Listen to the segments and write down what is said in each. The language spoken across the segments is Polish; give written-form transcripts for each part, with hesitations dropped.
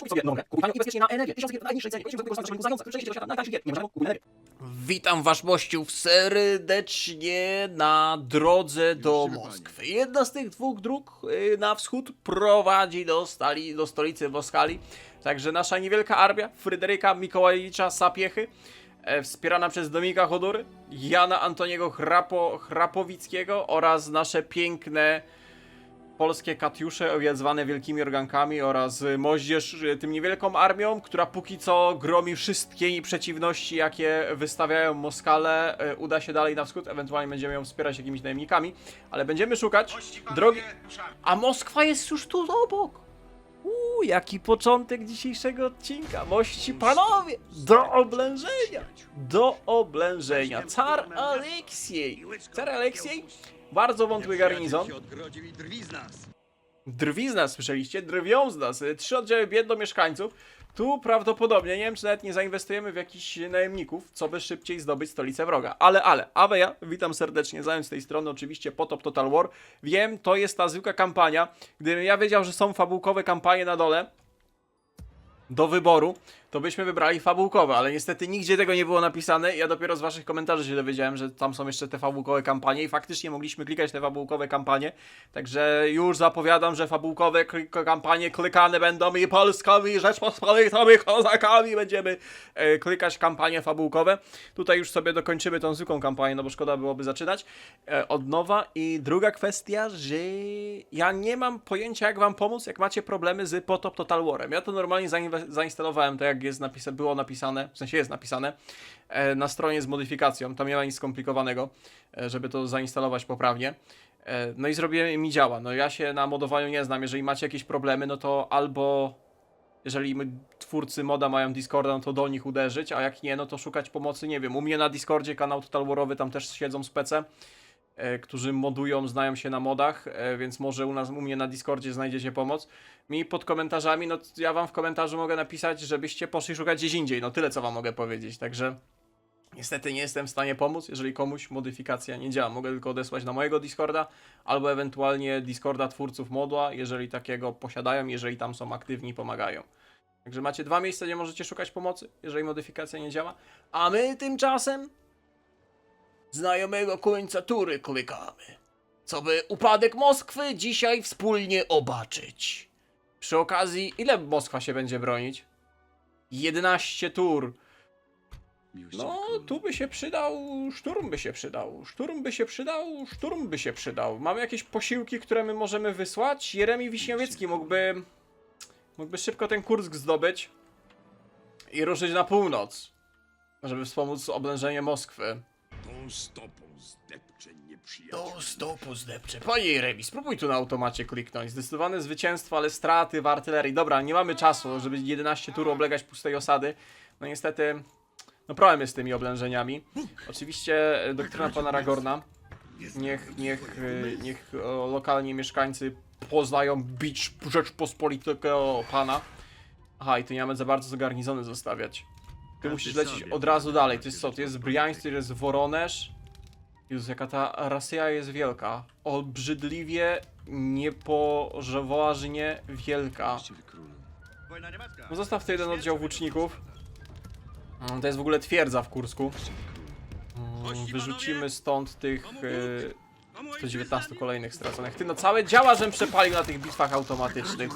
Kup sobie nową grę, kupuj tanio i bezpiecznie na energię. 1000 gier w najniższej cenie. 10 korzystając z rynku zająca. Przejście do świata najtańszych gier. Nie można kupuj energię. Witam was mościów serdecznie na drodze do Moskwy. Jedna z tych dwóch dróg na wschód prowadzi do stolicy Moskali. Także nasza niewielka armia Fryderyka Mikołajewicza Sapiechy, wspierana przez Dominika Chodury, Jana Antoniego Chrapowickiego oraz nasze piękne polskie katiusze zwane wielkimi organkami oraz moździerz tym niewielką armią, która póki co gromi wszystkie przeciwności, jakie wystawiają Moskale. Uda się dalej na wschód, ewentualnie będziemy ją wspierać jakimiś najemnikami, ale będziemy szukać drogi... A Moskwa jest już tu obok! Jaki początek dzisiejszego odcinka! Mości panowie! Do oblężenia! Do oblężenia! Car Aleksiej! Car Aleksiej? Bardzo wątły garnizon. Drwi z nas, słyszeliście? Drwią z nas. 3 oddziały biedno mieszkańców. Tu prawdopodobnie, nie wiem czy nawet nie zainwestujemy w jakichś najemników, co by szybciej zdobyć stolicę wroga. Ale, ja witam serdecznie, zając z tej strony oczywiście Potop Total War. Wiem, to jest ta zwykła kampania. Gdybym ja wiedział, że są fabułkowe kampanie na dole do wyboru, to byśmy wybrali fabułkowe, ale niestety nigdzie tego nie było napisane. Ja dopiero z waszych komentarzy się dowiedziałem, że tam są jeszcze te fabułkowe kampanie i faktycznie mogliśmy klikać te fabułkowe kampanie. Także już zapowiadam, że fabułkowe kampanie klikane będą i Polskami, Rzeczpospolitymi, Kozakami będziemy klikać kampanie fabułkowe. Tutaj już sobie dokończymy tą zwykłą kampanię, no bo szkoda byłoby zaczynać od nowa. I druga kwestia, że ja nie mam pojęcia jak wam pomóc, jak macie problemy z Potop Total Warem. Ja to normalnie zainstalowałem, tak jak jest było napisane, w sensie jest napisane, na stronie z modyfikacją. Tam nie ma nic skomplikowanego, żeby to zainstalować poprawnie. No i zrobiłem i mi działa. No ja się na modowaniu nie znam. Jeżeli macie jakieś problemy, no to albo jeżeli twórcy moda mają Discorda, no to do nich uderzyć, a jak nie, no to szukać pomocy, nie wiem. U mnie na Discordzie kanał Total Warowy, tam też siedzą spece, którzy modują, znają się na modach, więc może u mnie na Discordzie znajdziecie pomoc. Mi pod komentarzami, no ja wam w komentarzu mogę napisać, żebyście poszli szukać gdzieś indziej, no tyle co wam mogę powiedzieć, także niestety nie jestem w stanie pomóc, jeżeli komuś modyfikacja nie działa. Mogę tylko odesłać na mojego Discorda, albo ewentualnie Discorda twórców modła, jeżeli takiego posiadają, jeżeli tam są aktywni i pomagają. Także macie 2 miejsca, gdzie możecie szukać pomocy, jeżeli modyfikacja nie działa, a my tymczasem znajomego końca tury klikamy, co by upadek Moskwy dzisiaj wspólnie obaczyć. Przy okazji, ile Moskwa się będzie bronić? 11 tur. No, tu by się przydał, szturm by się przydał, szturm by się przydał. Mamy jakieś posiłki, które my możemy wysłać? Jeremi Wiśniowiecki mógłby szybko ten Kursk zdobyć i ruszyć na północ, żeby wspomóc oblężenie Moskwy. Tą stopą zdepcze nieprzyjaciół. Do stopu zdepcze. Panie Jeremi, spróbuj tu na automacie kliknąć. Zdecydowane zwycięstwo, ale straty w artylerii. Dobra, nie mamy czasu, żeby 11 tur oblegać pustej osady. No niestety, no problem jest z tymi oblężeniami. Oczywiście doktryna pana Ragorna. Niech lokalni mieszkańcy poznają bicz Rzeczpospolitego pana. Aha, i tu nie mamy za bardzo garnizony zostawiać. Ty musisz lecieć od razu dalej. To jest co? To jest Briańsk, to jest Woronesz. Jezus, jaka ta Rosja jest wielka. Obrzydliwie, niepoważnie wielka. No zostaw ten jeden oddział włóczników. To jest w ogóle twierdza w Kursku. Wyrzucimy stąd tych 119 kolejnych straconych. Ty, no całe działa, żem przepalił na tych bitwach automatycznych.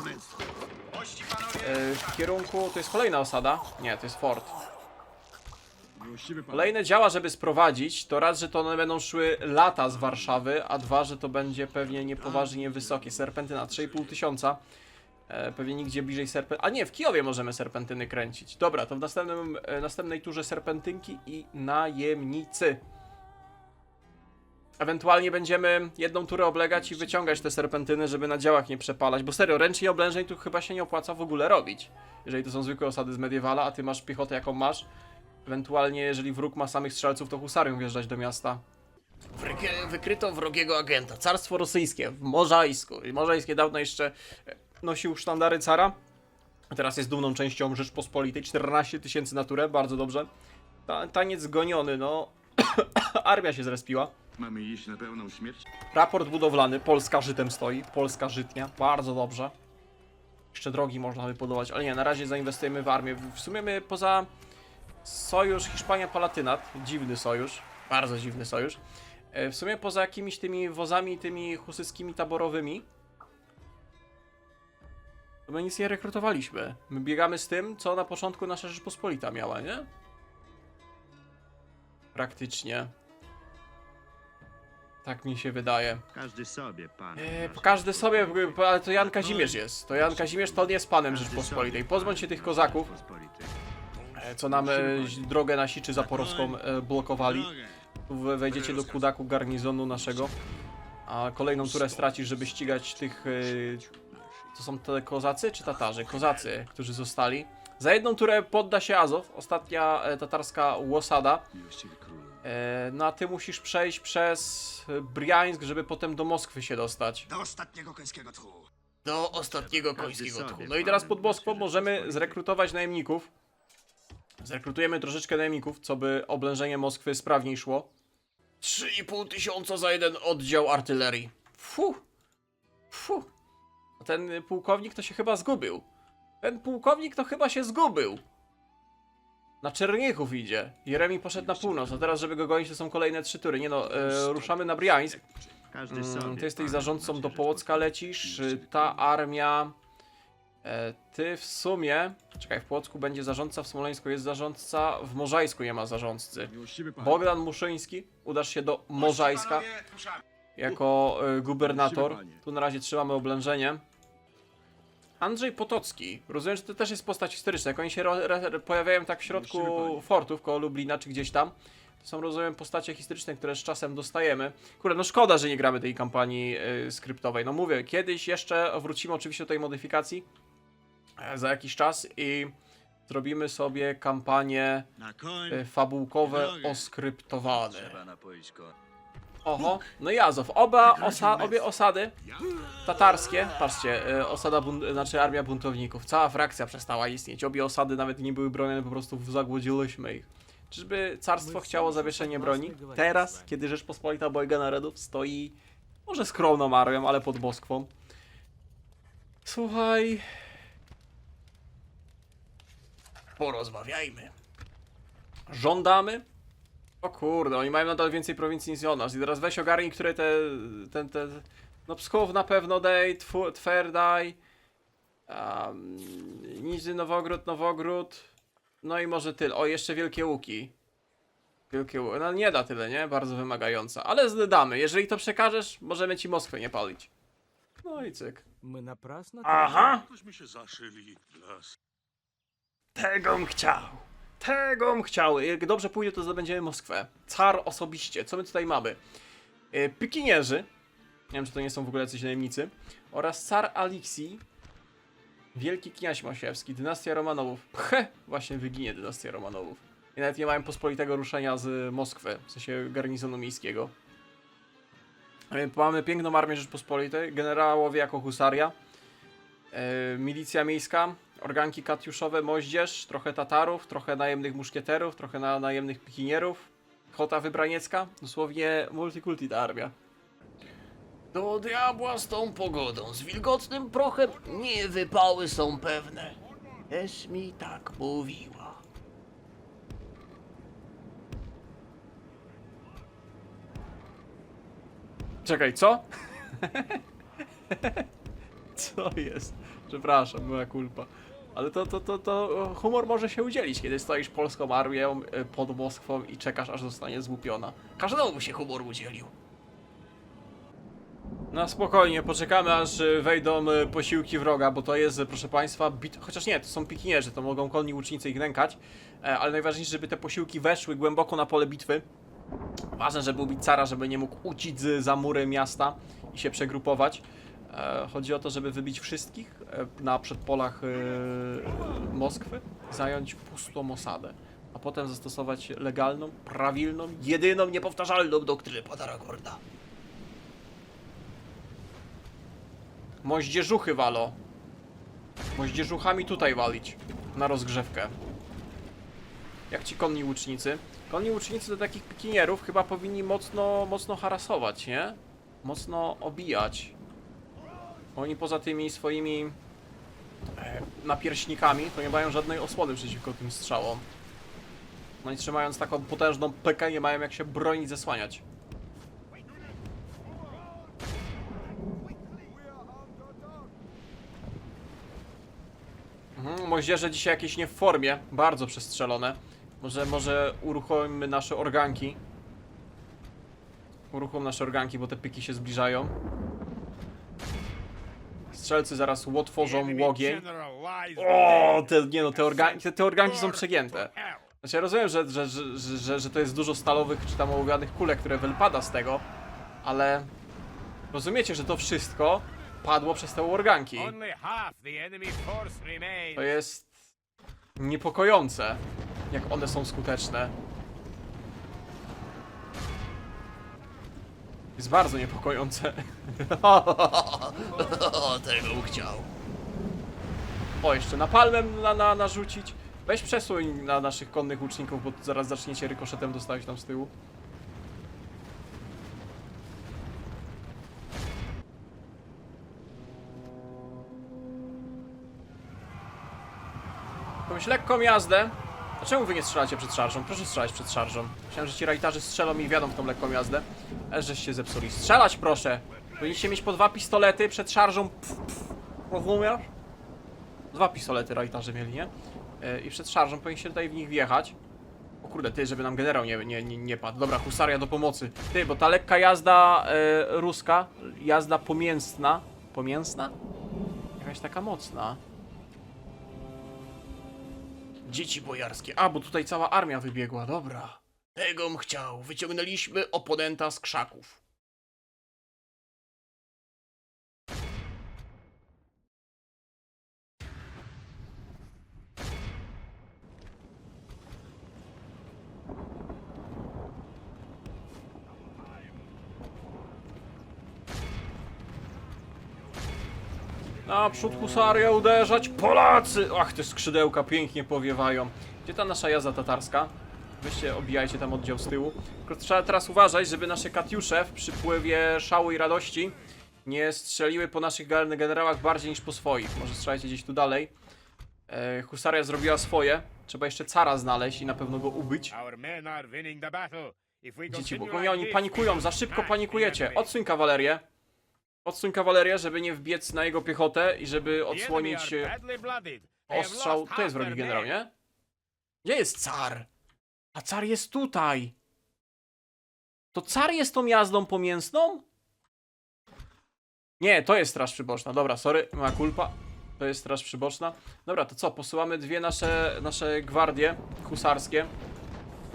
W kierunku... To jest kolejna osada? Nie, to jest fort. Kolejne działa, żeby sprowadzić, to raz, że to one będą szły lata z Warszawy, a 2, że to będzie pewnie niepoważnie wysokie. Serpentyna 3500. Pewnie nigdzie bliżej serpentyny. A nie, w Kijowie możemy serpentyny kręcić. Dobra, to w następnej turze serpentynki i najemnicy. Ewentualnie będziemy jedną turę oblegać i wyciągać te serpentyny, żeby na działach nie przepalać. Bo serio, ręcznie oblężeń tu chyba się nie opłaca w ogóle robić. Jeżeli to są zwykłe osady z mediewala, a ty masz piechotę jaką masz. Ewentualnie, jeżeli wróg ma samych strzelców, to husarią wjeżdżać do miasta. Wykryto wrogiego agenta. Carstwo rosyjskie w Możajsku. Możajskie dawno jeszcze nosił sztandary cara. Teraz jest dumną częścią Rzeczpospolitej. 14 000 na turę, bardzo dobrze. Taniec zgoniony, no. Armia się zrespiła. Mamy iść na pełną śmierć? Raport budowlany. Polska żytem stoi. Polska żytnia. Bardzo dobrze. Jeszcze drogi można wybudować, ale nie, na razie zainwestujemy w armię. W sumie my poza sojusz Hiszpania-Palatynat, dziwny sojusz, bardzo dziwny sojusz, w sumie poza jakimiś tymi wozami, tymi husyckimi taborowymi, to my nic nie rekrutowaliśmy. My biegamy z tym, co na początku nasza Rzeczpospolita miała, nie? Praktycznie. Tak mi się wydaje. Każdy sobie, pan. Każdy sobie, ale to Jan Kazimierz jest. To Jan Kazimierz to nie jest panem Rzeczpospolitej. Pozbądź się tych kozaków, co nam drogę na Siczy Zaporowską blokowali. Tu wejdziecie do kudaku garnizonu naszego, a kolejną turę stracisz, żeby ścigać tych... To są te kozacy czy Tatarzy? Kozacy, którzy zostali. Za jedną turę podda się Azow, ostatnia tatarska łosada. No a ty musisz przejść przez Briańsk, żeby potem do Moskwy się dostać. Do ostatniego końskiego tchu. Do ostatniego Każdy końskiego sobie, tchu. No i teraz pod panem, Moskwą naszej możemy Rzeczypospolitej. zrekrutować najemników. Zrekrutujemy troszeczkę najemników, co by oblężenie Moskwy sprawniej szło. 3,5 tysiąca za jeden oddział artylerii. Fu. A ten pułkownik to się chyba zgubił. Ten pułkownik to chyba się zgubił. Na Czerniechów idzie. Jeremi poszedł na północ, a teraz żeby go gonić to są kolejne 3 tury. Nie no, ruszamy na Briańsk. Każdy sobie, Ty jesteś pan, zarządcą naszej do Połocka lecisz, ta armia... Ty w sumie... Czekaj, w Płocku będzie zarządca, w Smoleńsku jest zarządca, w Możajsku nie ma zarządcy. Miłościwy pan. Bogdan Muszyński, udasz się do Możajska jako gubernator. Tu na razie trzymamy oblężenie. Andrzej Potocki. Rozumiem, że to też jest postać historyczna. Jak oni się pojawiają tak w środku fortów, koło Lublina czy gdzieś tam, to są, rozumiem, postacie historyczne, które z czasem dostajemy. Kurde, no szkoda, że nie gramy tej kampanii skryptowej. No mówię, kiedyś jeszcze wrócimy oczywiście do tej modyfikacji za jakiś czas i zrobimy sobie kampanie Na koń. fabułkowe oskryptowane. Trzeba napoić koń. Oho, no i Azow. Obie osady tatarskie, patrzcie, znaczy armia buntowników, cała frakcja przestała istnieć. Obie osady nawet nie były bronione, po prostu zagłodziliśmy ich. Czyżby carstwo chciało zawieszenie broni? Teraz, kiedy Rzeczpospolita obojga narodów stoi może skromną armią, ale pod Moskwą. Słuchaj... Porozmawiajmy. Żądamy? O kurde, oni mają nadal więcej prowincji niż nas. I teraz weź ogarnij, które te... No Psków na pewno daj, Twerdaj, Niżny Nowogród, no i może tyle. O, jeszcze Wielkie Łuki. Wielkie Łuki, no nie da tyle, nie? Bardzo wymagająca. Ale zdamy, jeżeli to przekażesz, możemy ci Moskwę nie palić. No i cyk. Мы напрасно... Aha! Tośmy się zaszyli w las. Tegom chciał. Tegom chciał. Jak dobrze pójdzie, to zdobędziemy Moskwę. Car osobiście. Co my tutaj mamy? Pikinierzy. Nie wiem, czy to nie są w ogóle jacyś najemnicy. Oraz car Aliksij. Wielki kniaź Mosiewski. Dynastia Romanowów. Właśnie wyginie dynastia Romanowów. I nawet nie mają pospolitego ruszenia z Moskwy. W sensie garnizonu miejskiego. Mamy piękną armię Rzeczpospolitej. Generałowie jako husaria. Milicja miejska. Organki katiuszowe, moździerz, trochę Tatarów, trochę najemnych muszkieterów, trochę najemnych pikinierów, kota wybraniecka, dosłownie multikulti ta armia. Do diabła z tą pogodą, z wilgotnym prochem nie wypały są pewne. Też mi tak mówiła. Czekaj, co? Co jest? Przepraszam, moja kulpa. Ale to humor może się udzielić, kiedy stoisz polską armią pod Moskwą i czekasz, aż zostanie złupiona. Każdemu by się humor udzielił. No spokojnie, poczekamy aż wejdą posiłki wroga, bo to jest, proszę państwa, chociaż nie, to są pikinierzy, to mogą konni łucznicy ich nękać, ale najważniejsze, żeby te posiłki weszły głęboko na pole bitwy. Ważne, żeby ubić cara, żeby nie mógł uciec za mury miasta i się przegrupować. Chodzi o to, żeby wybić wszystkich na przedpolach Moskwy, zająć pustą osadę, a potem zastosować legalną, prawilną, jedyną, niepowtarzalną doktrynę Padaragorda. Moździerzuchy walo. Moździerzuchami tutaj walić. Na rozgrzewkę. Jak ci konni łucznicy? Konni łucznicy do takich pikinierów chyba powinni mocno harasować, nie? Mocno obijać. Oni poza tymi swoimi napierśnikami, to nie mają żadnej osłony przeciwko tym strzałom. No i trzymając taką potężną pekę, nie mają jak się bronić, zasłaniać. Moździerze dzisiaj jakieś nie w formie, bardzo przestrzelone. Może uruchomimy nasze organki. Uruchom nasze organki, bo te pyki się zbliżają. Strzelcy zaraz otworzą łogień. O, te organki są przegięte. Znaczy ja rozumiem, że to jest dużo stalowych czy tam ołowianych kulek, które wypada z tego, ale rozumiecie, że to wszystko padło przez te organki. To jest niepokojące, jak one są skuteczne. Jest bardzo niepokojące. Tego chciał. O, jeszcze napalmem narzucić. Weź przesuń na naszych konnych łuczników, bo zaraz zaczniecie rykoszetem dostawać tam z tyłu. Jakąś lekką jazdę. A czemu wy nie strzelacie przed szarżą? Proszę strzelać przed szarżą. Myślałem, że ci rajtarzy strzelą i wjadą w tą lekką jazdę. Ale żeście się zepsuli. Strzelać proszę! Powinniście mieć po 2 pistolety przed szarżą. Rozumiesz? 2 pistolety rajtarze mieli, nie? I przed szarżą powinniście tutaj w nich wjechać. O kurde, ty, żeby nam generał nie padł. Dobra, husaria do pomocy. Ty, bo ta lekka jazda ruska, jazda pomięsna. Pomięsna? Jakaś taka mocna. Dzieci bojarskie. A, bo tutaj cała armia wybiegła, dobra. Tegom chciał. Wyciągnęliśmy oponenta z krzaków. Naprzód husaria uderzać, Polacy! Ach, te skrzydełka pięknie powiewają. Gdzie ta nasza jazda tatarska? Weźcie, obijajcie tam oddział z tyłu. Tylko trzeba teraz uważać, żeby nasze katiusze w przypływie szału i radości nie strzeliły po naszych generałach bardziej niż po swoich. Może strzelajcie gdzieś tu dalej. Husaria zrobiła swoje. Trzeba jeszcze cara znaleźć i na pewno go ubyć. Dzieci, bo oni panikują, za szybko panikujecie. Odsuń kawalerię. Odsuń kawalerię, żeby nie wbiec na jego piechotę i żeby odsłonić ostrzał. To jest wrogi generał, nie? Gdzie jest car? A car jest tutaj. To car jest tą jazdą pomięsną? Nie, to jest straż przyboczna. Dobra, sorry, moja kulpa. To jest straż przyboczna. Dobra, to co? Posyłamy dwie nasze gwardie husarskie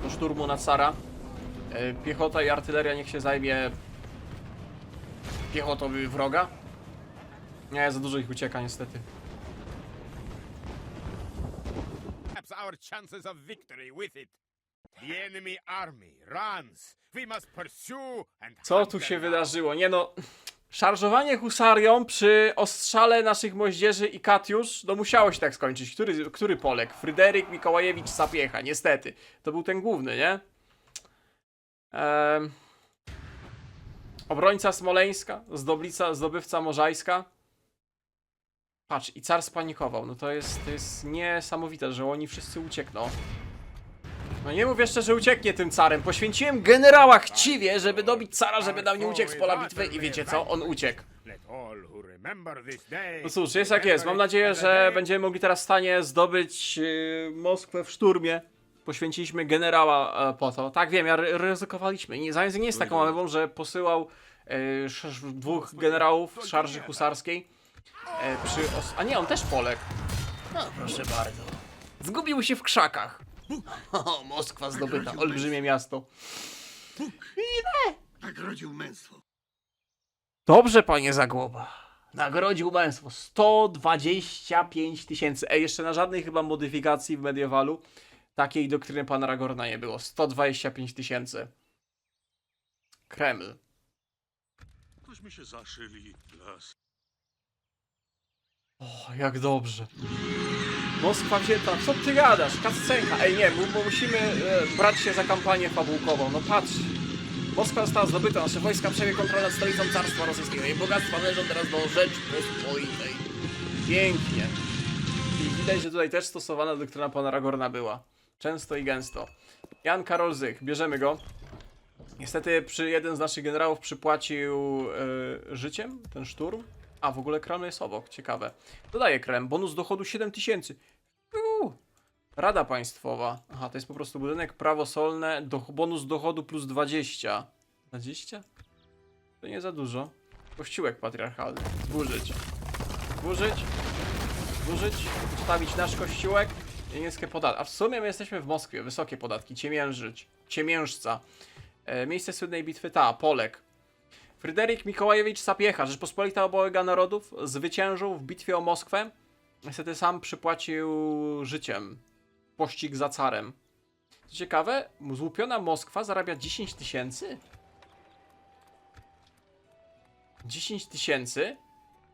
do szturmu na cara. Piechota i artyleria niech się zajmie piechotą wroga. Nie, za dużo ich ucieka niestety. Our chances of victory with it. The enemy army runs. We must pursue and Co hunt tu się them down. wydarzyło? Nie no, szarżowanie husarią przy ostrzale naszych moździerzy i katiusz, no musiało się tak skończyć. Który Polek? Fryderyk Mikołajewicz Sapiecha, niestety. To był ten główny, nie? Obrońca Smoleńska, zdobywca Możajska. Patrz, i car spanikował. No to jest niesamowite, że oni wszyscy uciekną. No nie mów jeszcze, że ucieknie tym carem. Poświęciłem generała chciwie, żeby dobić cara, żeby nam nie uciekł z pola bitwy i wiecie co? On uciekł. Let all who remember this day No cóż, jest jak jest. Mam nadzieję, że będziemy mogli teraz w stanie zdobyć Moskwę w szturmie. Poświęciliśmy generała po to. Tak, wiem, ryzykowaliśmy. Zając nie jest taką amebą, że posyłał 2 generałów z szarży husarskiej. A nie, on też Polek. No proszę bardzo. Zgubił się w krzakach. O, Moskwa zdobyta. Olbrzymie miasto. Nagrodził męstwo. Dobrze, panie Zagłoba. Nagrodził męstwo. 125 000. Jeszcze na żadnej chyba modyfikacji w Mediewalu takiej doktryny pana Ragorna nie było. 125 000. Kreml. Tośmy się zaszyli w las. O, jak dobrze. Moskwa wzięta. Co ty gadasz? Kascenka. Ej, nie, bo musimy brać się za kampanię fabułkową. No patrz. Moskwa została zdobyta. Nasze wojska przejęły kontrolę nad stolicą Carstwa Rosyjskiego. Jej bogactwa należą teraz do Rzeczpospolitej. Pięknie. Widać, że tutaj też stosowana doktryna pana Aragorna była. Często i gęsto. Jan Karol Zych, bierzemy go. Niestety jeden z naszych generałów przypłacił życiem ten szturm. A, w ogóle Krem jest obok, ciekawe. Dodaję Krem, bonus dochodu 7000. Rada Państwowa. Aha, to jest po prostu budynek, prawo solne, bonus dochodu plus 20. 20? To nie za dużo. Kościółek patriarchalny. Zburzyć. Zburzyć. Zburzyć. Ustawić nasz kościółek. I niskie podatki. A w sumie my jesteśmy w Moskwie. Wysokie podatki. Ciemiężyć. Ciemiężca. Miejsce słynnej bitwy Polek. Fryderyk Mikołajewicz Sapiecha, Rzeczpospolita Obojga Narodów, zwyciężył w bitwie o Moskwę. Niestety sam przypłacił życiem. Pościg za carem. Co ciekawe, złupiona Moskwa zarabia 10 000. 10 000,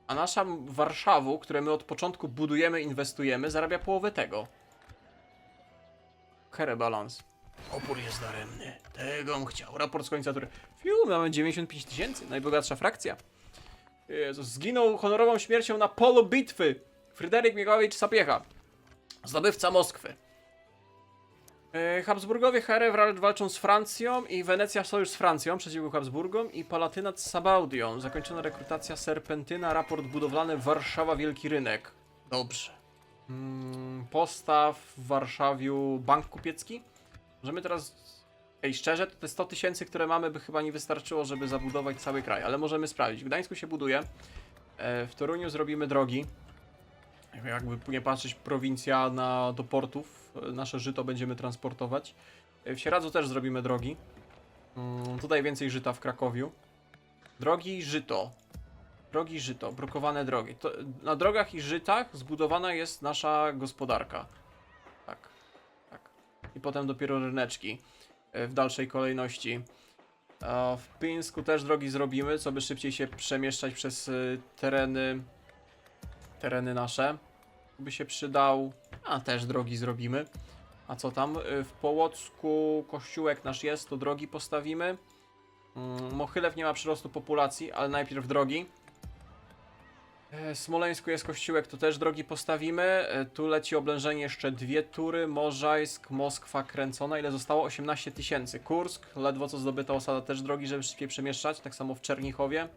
a nasza Warszawu, które my od początku budujemy, inwestujemy, zarabia połowę tego. Balans. Opór jest daremny. Tegom chciał. Raport z końca tury. Mamy 95 000, najbogatsza frakcja. Jezus, zginął honorową śmiercią na polu bitwy. Fryderyk Mikołajewicz Sapiecha, zdobywca Moskwy. Habsburgowie walczą z Francją i Wenecja sojusz z Francją przeciwko Habsburgom i Palatynat z Sabaudią. Zakończona rekrutacja Serpentyna, raport budowlany Warszawa Wielki Rynek. Dobrze. Postaw w Warszawiu bank kupiecki. Możemy teraz... Ej, szczerze, to te 100 000, które mamy, by chyba nie wystarczyło, żeby zabudować cały kraj, ale możemy sprawdzić. W Gdańsku się buduje. W Toruniu zrobimy drogi. Jakby nie patrzeć, prowincja do portów. Nasze żyto będziemy transportować. W Sieradzu też zrobimy drogi. Tutaj więcej żyta w Krakowiu. Drogi i żyto. Drogi i żyto, brukowane drogi. Na drogach i żytach zbudowana jest nasza gospodarka. Tak, tak. I potem dopiero ryneczki w dalszej kolejności. W Pińsku też drogi zrobimy, co by szybciej się przemieszczać przez tereny nasze. By się przydał, a też drogi zrobimy. A co tam? W Połocku kościółek nasz jest, to drogi postawimy. Mochylew nie ma przyrostu populacji, ale najpierw drogi. W Smoleńsku jest kościółek, to też drogi postawimy. Tu leci oblężenie jeszcze 2 tury. Możajsk, Moskwa kręcona. Ile zostało? 18 000. Kursk, ledwo co zdobyta osada, też drogi, żeby szybciej przemieszczać. Tak samo w Czernichowie.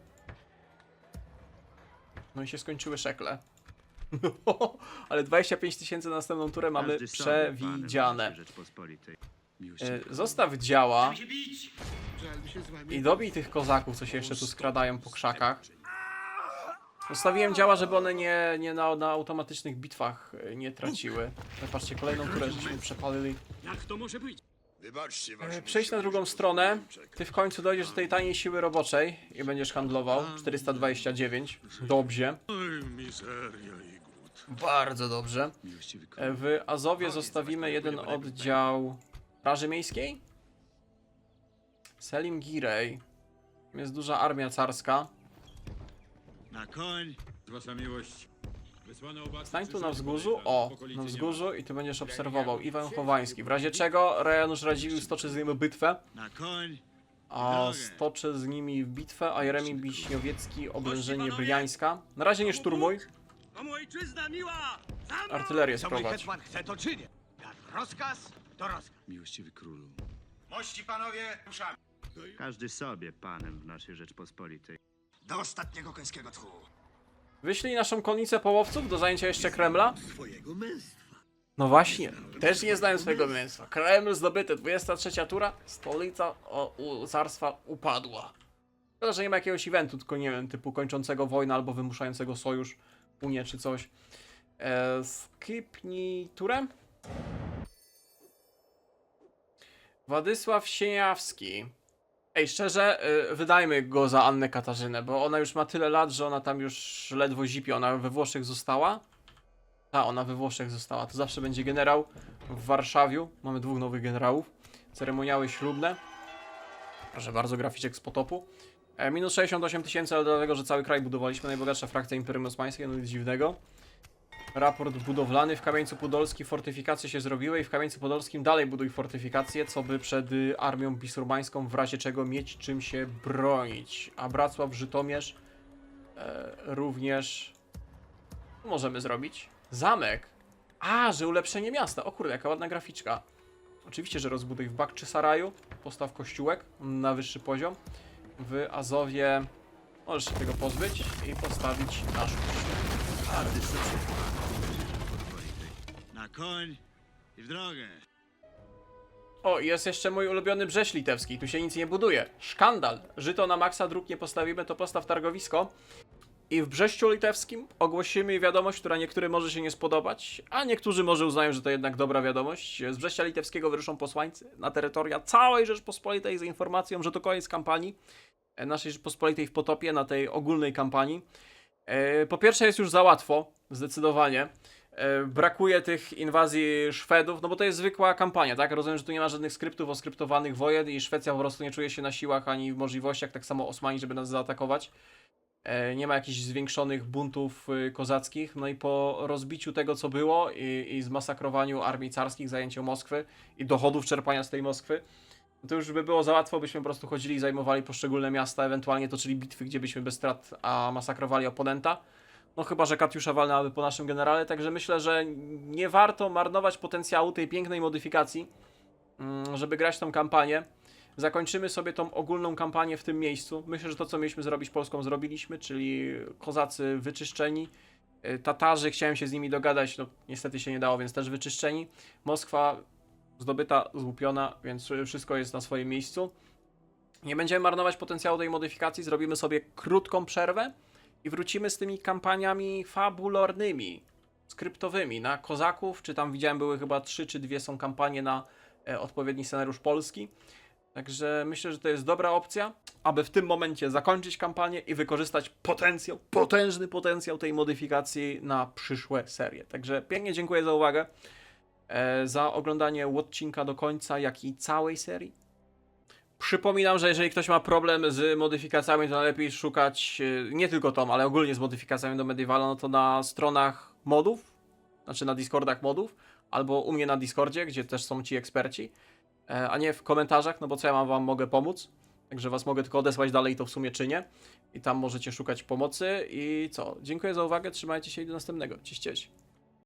No i się skończyły szekle. Ale 25 000 na następną turę mamy Każdy sobie, panem, przewidziane. Rzeczpospolitej. Zostaw działa i dobij tych kozaków, co się jeszcze tu skradają po krzakach. Zostawiłem działa, żeby one nie na automatycznych bitwach nie traciły. Patrzcie, kolejną turę żeśmy przepalili. Jak to może być? Przejść na drugą stronę. Ty w końcu dojdziesz do tej taniej siły roboczej i będziesz handlował. 429. Dobrze. Oj, mizeria i głód. Bardzo dobrze. W Azowie zostawimy jeden oddział Straży Miejskiej. Selim Girej. Jest duża armia carska. Na koń! Wasza miłość. Wysłano oba Stań tu na wzgórzu, na wzgórzu i tu będziesz obserwował. Iwan Chowański. W razie czego Janusz Radziwiłł stoczy z nimi bitwę, Na koń! a stoczy z nimi bitwę, a Jeremi Biśniowiecki oblężenie Bryjańska. Na razie nie szturmuj, Komu ojczyzna miła! artylerię Co mój sprowadź. hetman chce, to czynię. Jak rozkaz, to rozkaz. Miłościwy królu. Mości panowie, ruszamy. Każdy sobie panem w naszej Rzeczpospolitej. Do ostatniego końskiego tchu. Wyślij naszą konnicę połowców do zajęcia jeszcze Kremla. No właśnie, też nie znałem swojego męstwa. Kreml zdobyty, 23 tura, stolica carstwa upadła. Szkoda, że nie ma jakiegoś eventu, tylko nie wiem, typu kończącego wojnę albo wymuszającego sojusz, Unię czy coś. Skipnij turę. Władysław Sieniawski. Ej, szczerze, wydajmy go za Annę Katarzynę, bo ona już ma tyle lat, że ona tam już ledwo zipie. Ona we Włoszech została. Ona we Włoszech została. To zawsze będzie generał w Warszawiu. Mamy 2 nowych generałów. Ceremoniały ślubne. Proszę bardzo, graficzek z potopu. Minus 68 000, ale dlatego, że cały kraj budowaliśmy. Najbogatsza frakcja Imperium Osmańskie, no nic dziwnego. Raport budowlany w Kamieńcu Podolskim, fortyfikacje się zrobiły i w Kamieńcu Podolskim dalej buduj fortyfikacje, co by przed armią bisurmańską w razie czego mieć czym się bronić. A Bracław, Żytomierz również możemy zrobić. Zamek. A, że ulepszenie miasta. O kurde, jaka ładna graficzka. Oczywiście, że rozbuduj w Bakczysaraju. Postaw kościółek na wyższy poziom. W Azowie możesz się tego pozbyć i postawić nasz kościół. Na koń i w drogę. O, i jest jeszcze mój ulubiony Brześć Litewski. Tu się nic nie buduje. Szkandal. Żyto na maksa, dróg nie postawimy, to postaw targowisko. I w Brześciu Litewskim ogłosimy wiadomość, która niektórym może się nie spodobać, a niektórzy może uznają, że to jednak dobra wiadomość. Z Brześcia Litewskiego wyruszą posłańcy na terytoria całej Rzeczpospolitej z informacją, że to koniec kampanii naszej Rzeczpospolitej w potopie, na tej ogólnej kampanii. Po pierwsze jest już za łatwo, zdecydowanie. Brakuje tych inwazji Szwedów, no bo to jest zwykła kampania, tak? Rozumiem, że tu nie ma żadnych skryptów, oskryptowanych wojen i Szwecja po prostu nie czuje się na siłach ani w możliwościach, tak samo Osmani, żeby nas zaatakować. Nie ma jakichś zwiększonych buntów kozackich, no i po rozbiciu tego, co było i zmasakrowaniu armii carskich, zajęciu Moskwy i dochodów czerpania z tej Moskwy, no to już by było za łatwo, byśmy po prostu chodzili i zajmowali poszczególne miasta, ewentualnie toczyli bitwy, gdzie byśmy bez strat masakrowali oponenta. No chyba, że Katiusza walnęłaby po naszym generale, także myślę, że nie warto marnować potencjału tej pięknej modyfikacji, żeby grać tą kampanię. Zakończymy sobie tą ogólną kampanię w tym miejscu. Myślę, że to, co mieliśmy zrobić Polską, zrobiliśmy, czyli kozacy wyczyszczeni. Tatarzy, chciałem się z nimi dogadać, no niestety się nie dało, więc też wyczyszczeni. Moskwa zdobyta, złupiona, więc wszystko jest na swoim miejscu. Nie będziemy marnować potencjału tej modyfikacji, zrobimy sobie krótką przerwę i wrócimy z tymi kampaniami fabularnymi, skryptowymi na kozaków, czy tam widziałem były chyba 3 czy 2 są kampanie na odpowiedni scenariusz polski. Także myślę, że to jest dobra opcja, aby w tym momencie zakończyć kampanię i wykorzystać potencjał, potężny potencjał tej modyfikacji na przyszłe serie. Także pięknie dziękuję za uwagę, za oglądanie odcinka do końca, jak i całej serii. Przypominam, że jeżeli ktoś ma problem z modyfikacjami, to najlepiej szukać nie tylko tą, ale ogólnie z modyfikacjami do Medievala, no to na stronach modów, znaczy na Discordach modów, albo u mnie na Discordzie, gdzie też są ci eksperci, a nie w komentarzach, no bo co ja wam mogę pomóc? Także was mogę tylko odesłać dalej, to w sumie czynię. I tam możecie szukać pomocy. I co? Dziękuję za uwagę, trzymajcie się i do następnego. Cześć, cześć.